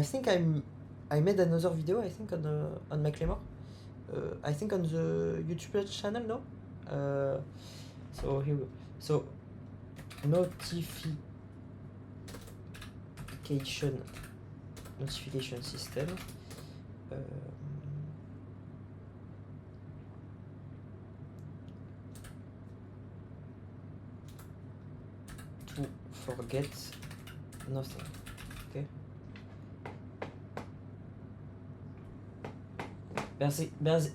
I think I made another video, I think, on McLemore. I think on the YouTube channel, no? So here we go. So notification system. To forget nothing. Okay.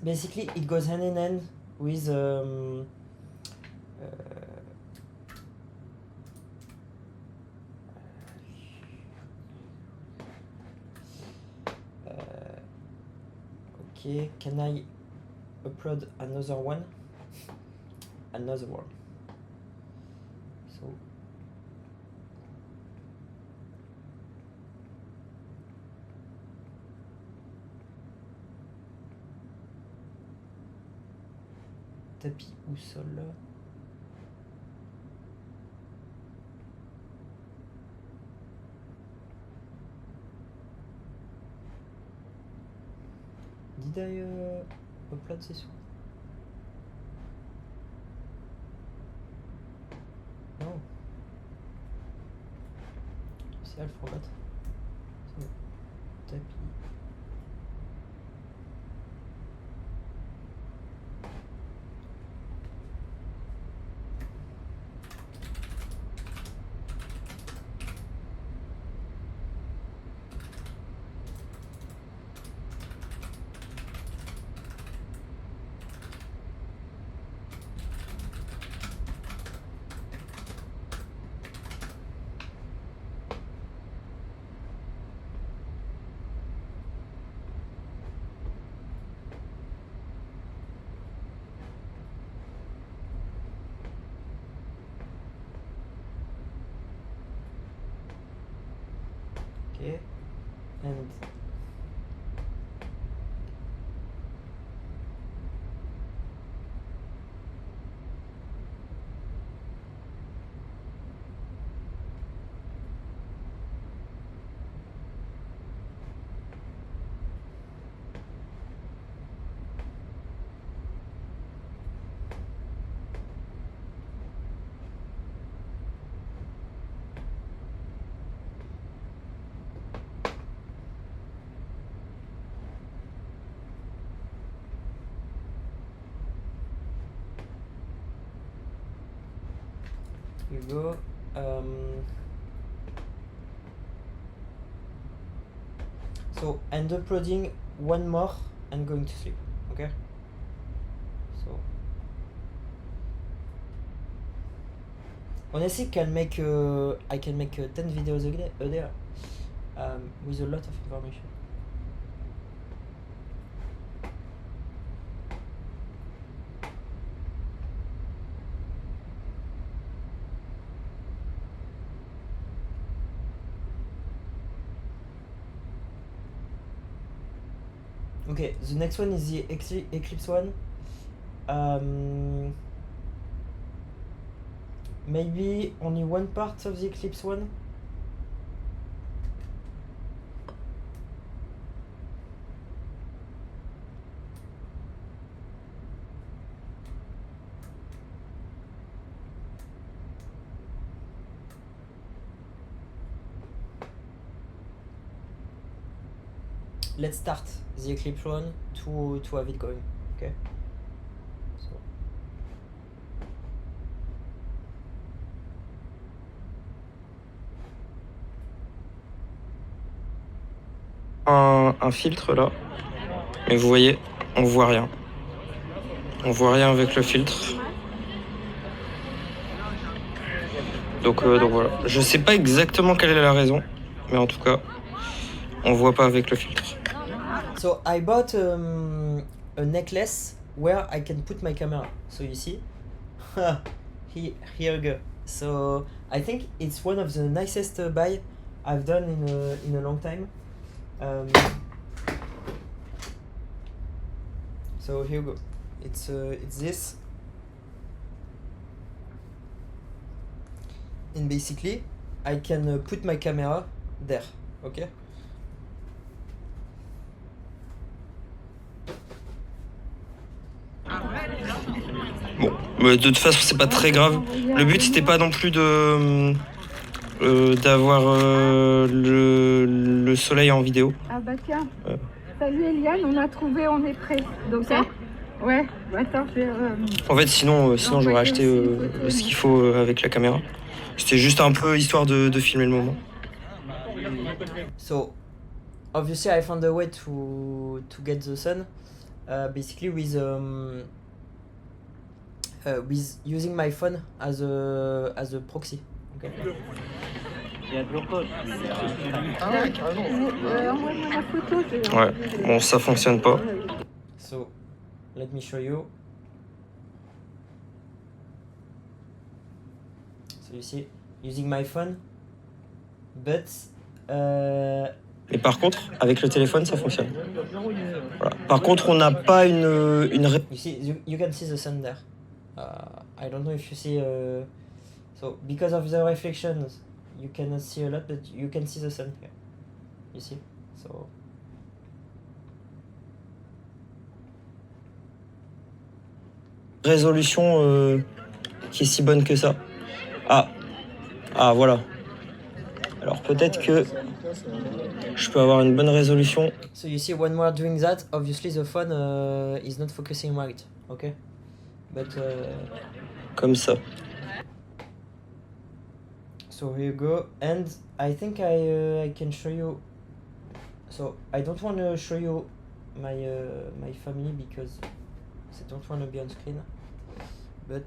Basically, it goes hand in hand with okay, can I upload another one? Another one. So tapis ou sol. Did I upload this one? No. See, I forgot. So, tapis. Okay, and you go. So I'm uploading one more and going to sleep. Okay. So honestly, I can make 10 videos a day with a lot of information. Okay, the next one is the Eclipse one. Maybe only one part of the Eclipse one. Let's start the Eclipse one to have it going. Okay. So. Un filtre là, mais vous voyez, on voit rien. On voit rien avec le filtre. Donc voilà. Je sais pas exactement quelle est la raison, mais en tout cas, on voit pas avec le filtre. So I bought a necklace where I can put my camera. So you see, here we go. So I think it's one of the nicest buy I've done in a long time. So here we go. It's this, and basically I can put my camera there. Okay. Mais de toute façon, c'est pas très grave. Le but, c'était pas non plus de d'avoir le soleil en vidéo. Ah bah tiens, salut Eliane, on a trouvé, on est prêt. Donc ça ouais, attends, je vais... En fait, sinon j'aurais acheté ce qu'il faut avec la caméra. C'était juste un peu histoire de filmer le moment. So, obviously, I found a way to get the sun, basically with using my phone as a proxy. Okay. envoie-moi la photo. Ouais, bon, ça fonctionne pas. So, let me show you. So you see, using my phone, but Mais par contre, avec le téléphone, ça fonctionne. Voilà. Par contre, on n'a pas une you see, you can see the sun there. I don't know if you see. So because of the reflections, you cannot see a lot, but you can see the sun here. You see, so. résolution qui est si bonne que ça. Ah, voilà. Alors peut-être que je peux avoir une bonne résolution. So you see, when we're doing that, obviously the phone is not focusing right, okay? But Comme ça. so here you go, and I think I can show you. So I don't want to show you my my family because they don't want to be on screen, but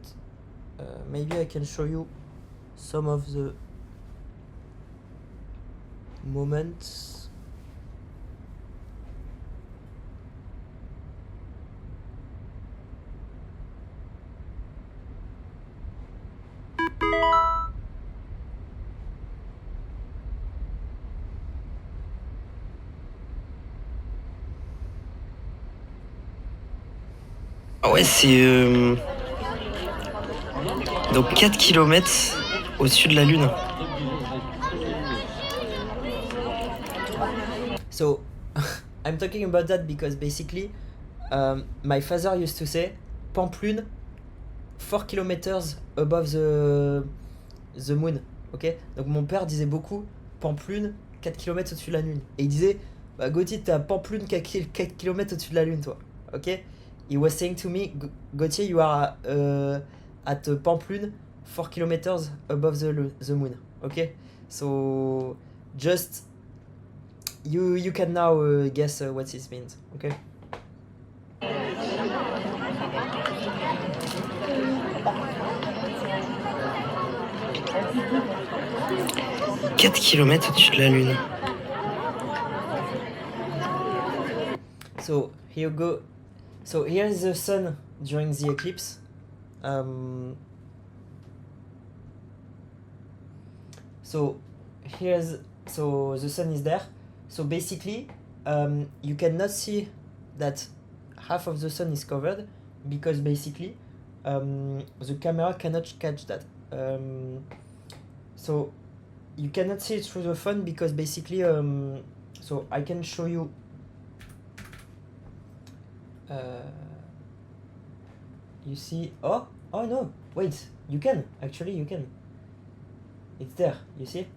maybe I can show you some of the moments. Ah ouais, c'est donc 4 km au-dessus de la Lune. So I'm talking about that because basically my father used to say Pamplune 4 kilometers above the moon, ok? Donc mon père disait beaucoup Pamplune 4 km au-dessus de la lune. Et il disait bah Gauthier, t'es à Pamplune 4 km au-dessus de la lune, toi, ok? He was saying to me, Gauthier, you are at Pamplune 4 kilometers above the moon, ok? So just you can now guess what this means, okay? « 4 km au-dessus de la Lune. So here you go. So here is the sun during the eclipse. So the sun is there. So basically, you cannot see that half of the sun is covered because basically the camera cannot catch that. So you cannot see it through the phone because basically so I can show you you see, oh no, wait, you can, actually you can, it's there, you see.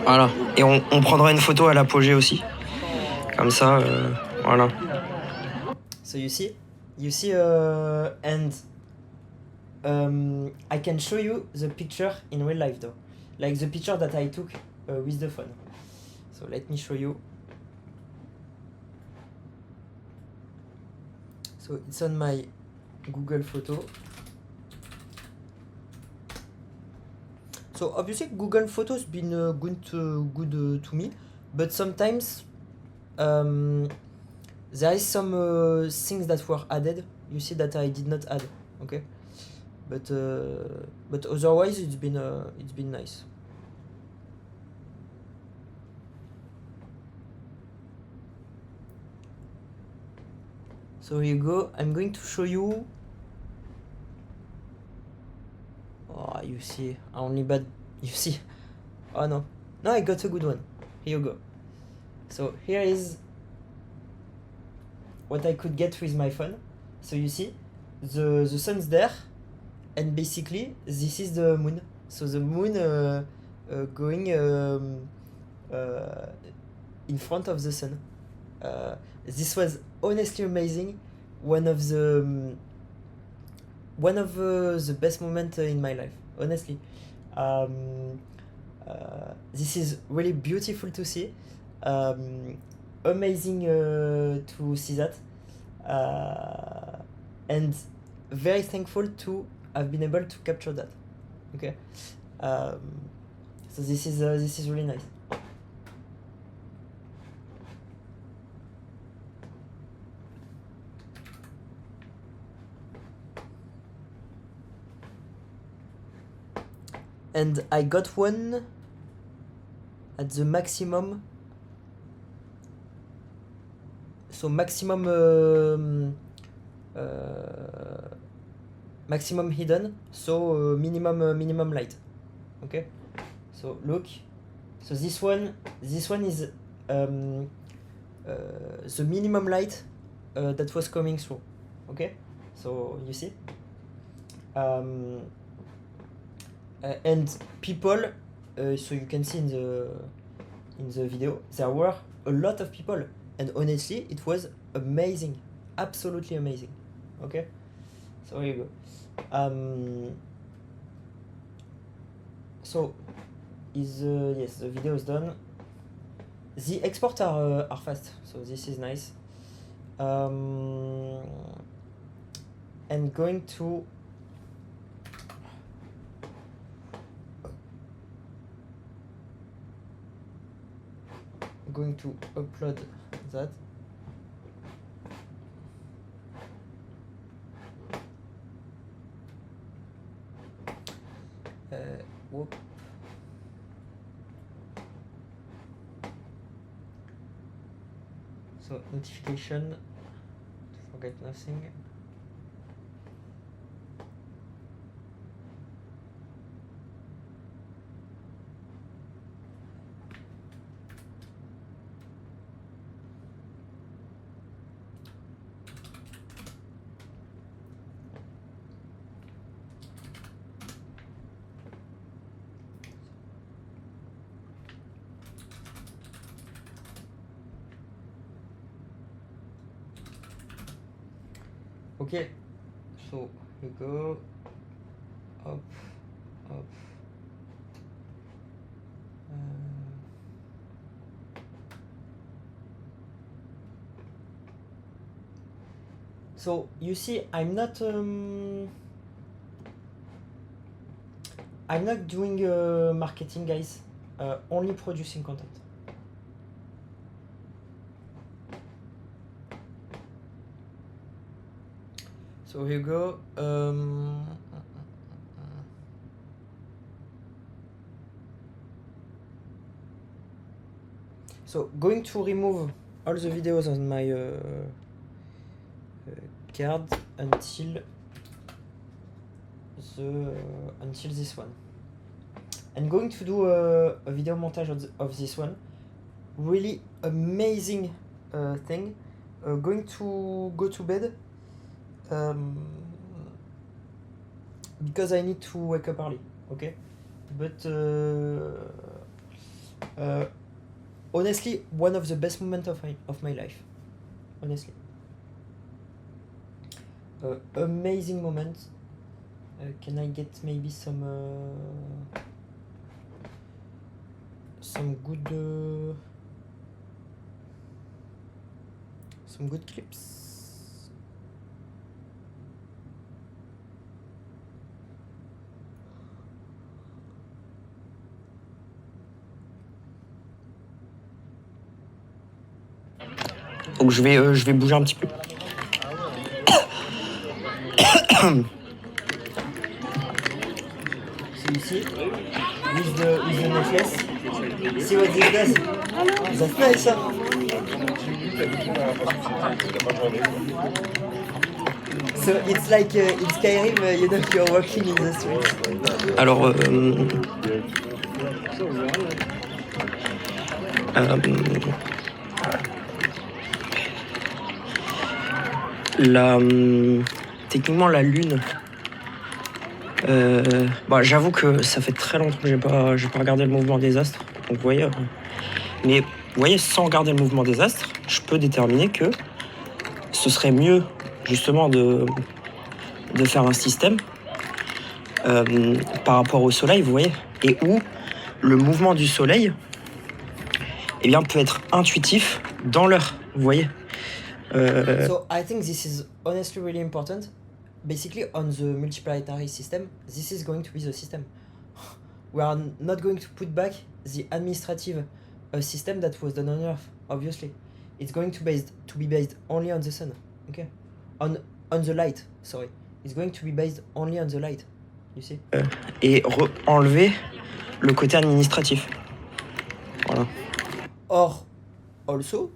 Voilà. Et on prendra une photo à l'apogée aussi. Comme ça, voilà. So you see, and I can show you the picture in real life though, like the picture that I took with the phone. So let me show you. So it's on my Google Photo. So obviously Google Photos been good to me, but sometimes there is some things that were added. You see that I did not add, okay? But otherwise it's been nice. So here you go. I'm going to show you. Oh, you see, only bad. You see. Oh no, I got a good one. Here you go. So here is what I could get with my phone. So you see, the sun's there, and basically this is the moon. So the moon going in front of the sun. This was honestly amazing. One of the best moments in my life, honestly. This is really beautiful to see. Amazing to see that. And very thankful to have been able to capture that. Okay. So this is really nice. And I got one at the maximum. So maximum maximum hidden. So minimum light. Okay. So look. So this one is the minimum light that was coming through. Okay. So you see. And people, so you can see in the video, there were a lot of people, and honestly it was amazing, absolutely amazing. Okay, so here you go. So is yes, the video is done. The exports are fast, so this is nice. And going to upload that. Whoop. So notification, forget nothing. Okay, so we go up. So you see, I'm not doing marketing, guys. Only producing content. So here you go. So going to remove all the videos on my card until this one. And going to do a video montage of this one. Really amazing thing. Going to go to bed. Because I need to wake up early, okay? But honestly, one of the best moments of my life, honestly. Amazing moment. Can I get maybe some good clips? Donc je vais bouger un petit peu. So you see, with the necklace, see what this does? That's nice, huh? So it's like in Skyrim, you're walking in the street. Alors, techniquement la Lune. J'avoue que ça fait très longtemps que j'ai pas regardé le mouvement des astres. Donc vous voyez, mais vous voyez, sans regarder le mouvement des astres, je peux déterminer que ce serait mieux justement de faire un système par rapport au Soleil, vous voyez, et où le mouvement du Soleil, eh bien, peut être intuitif dans l'heure, vous voyez. So I think this is honestly really important. Basically, on the multiplanetary system, this is going to be the system. We are not going to put back the administrative system that was done on Earth, obviously. It's going to be based only on the sun, okay? On the light, sorry. It's going to be based only on the light, you see? Et enlever le côté administratif. Voilà. Or, also,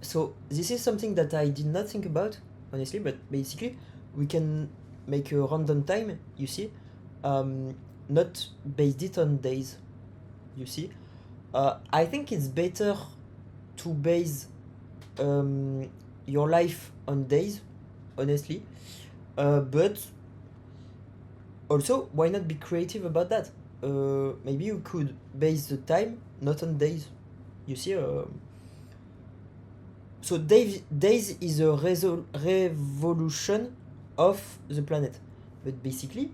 so this is something that I did not think about, honestly, but basically, we can make a random time, you see, not based it on days, you see. I think it's better to base your life on days, honestly, but also, why not be creative about that? Maybe you could base the time not on days, you see. So days is a revolution of the planet, but basically,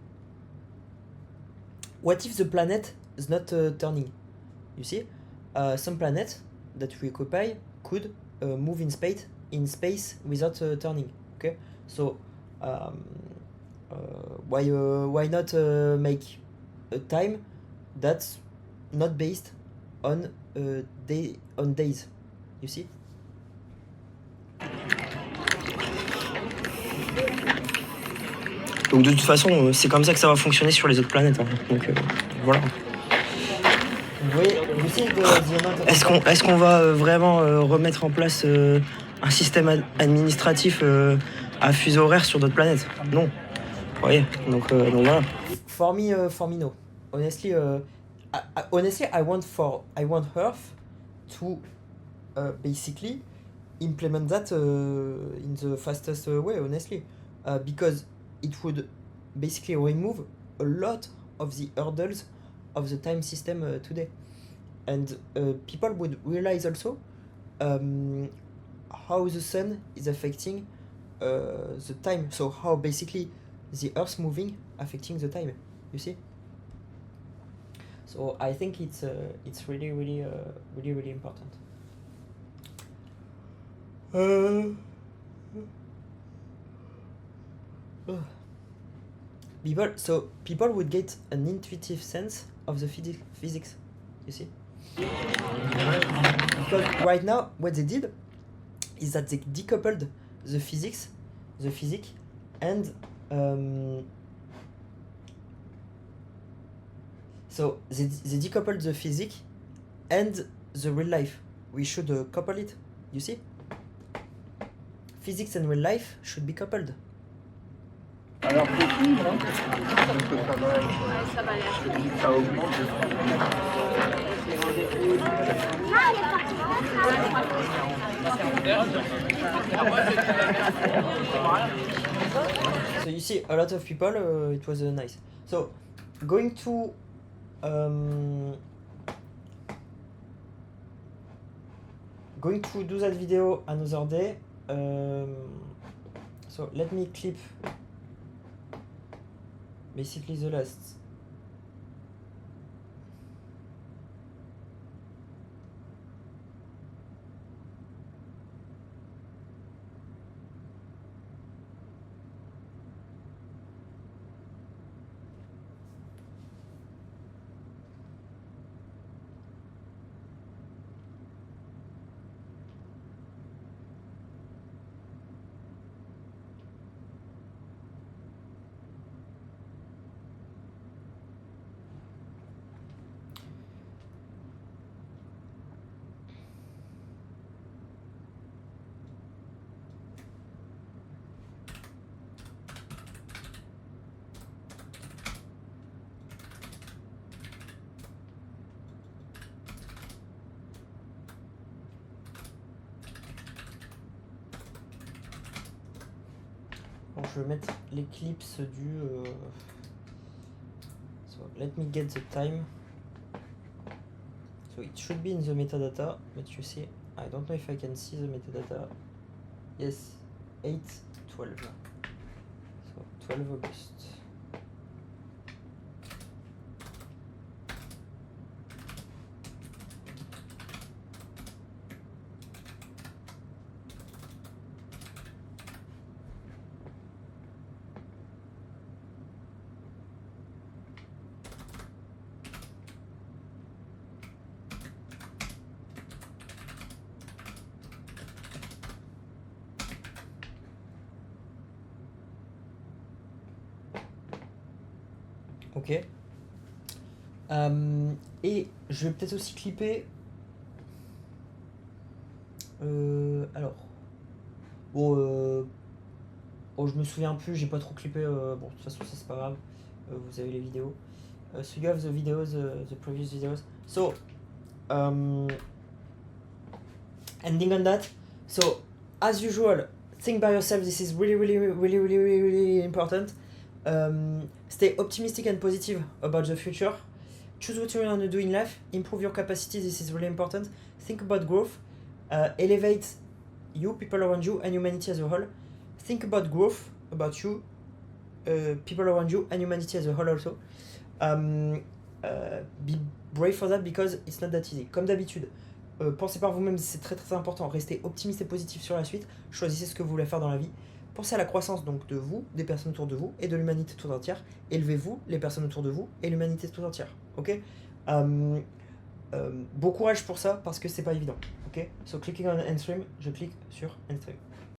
what if the planet is not turning? You see, some planets that we occupy could move in space without turning. Okay, so why not make a time that's not based on days? You see. Donc de toute façon, c'est comme ça que ça va fonctionner sur les autres planètes. Hein. Donc voilà. Est-ce qu'on va vraiment remettre en place un système administratif à fuseau horaire sur d'autres planètes? Non. Vous voyez, donc voilà. For me, no. Honestly, I want Earth to basically implement that in the fastest way, honestly, because it would basically remove a lot of the hurdles of the time system today, and people would realize also how the sun is affecting the time, so how basically the earth moving affecting the time, you see. So I think it's really really important. People would get an intuitive sense of the physics, you see. Because right now what they did is that they decoupled the physics, and so they decoupled the physics and the real life. We should couple it, you see. Physics and real life should be coupled. Alors, possible, hein. Ça augmente. So you see, a lot of people, it was nice. So, going to do that video another day. So let me clip basically the last. je vais mettre l'éclipse du... So, let me get the time. So it should be in the metadata, but you see, I don't know if I can see the metadata. Yes, 8/12. So 12 August. Ok. Et je vais peut-être aussi clipper. Alors. Bon, je me souviens plus, j'ai pas trop clippé. Bon, de toute façon, ça c'est pas grave. Vous avez les vidéos. So you have the videos, the previous videos. So, ending on that. So, as usual, think by yourself. This is really important. Stay optimistic and positive about the future. Choose what you want to do in life. Improve your capacity. This is really important. Think about growth. Elevate you, people around you, and humanity as a whole. Think about growth, about you, people around you, and humanity as a whole also. Be brave for that because it's not that easy. Comme d'habitude, pensez par vous-même, c'est très très important. Restez optimiste et positif sur la suite. Choisissez ce que vous voulez faire dans la vie. Pensez à la croissance donc de vous, des personnes autour de vous et de l'humanité tout entière. Élevez-vous, les personnes autour de vous et l'humanité tout entière. Ok. Bon courage pour ça parce que c'est pas évident. Ok. So clicking on end stream, je clique sur end stream.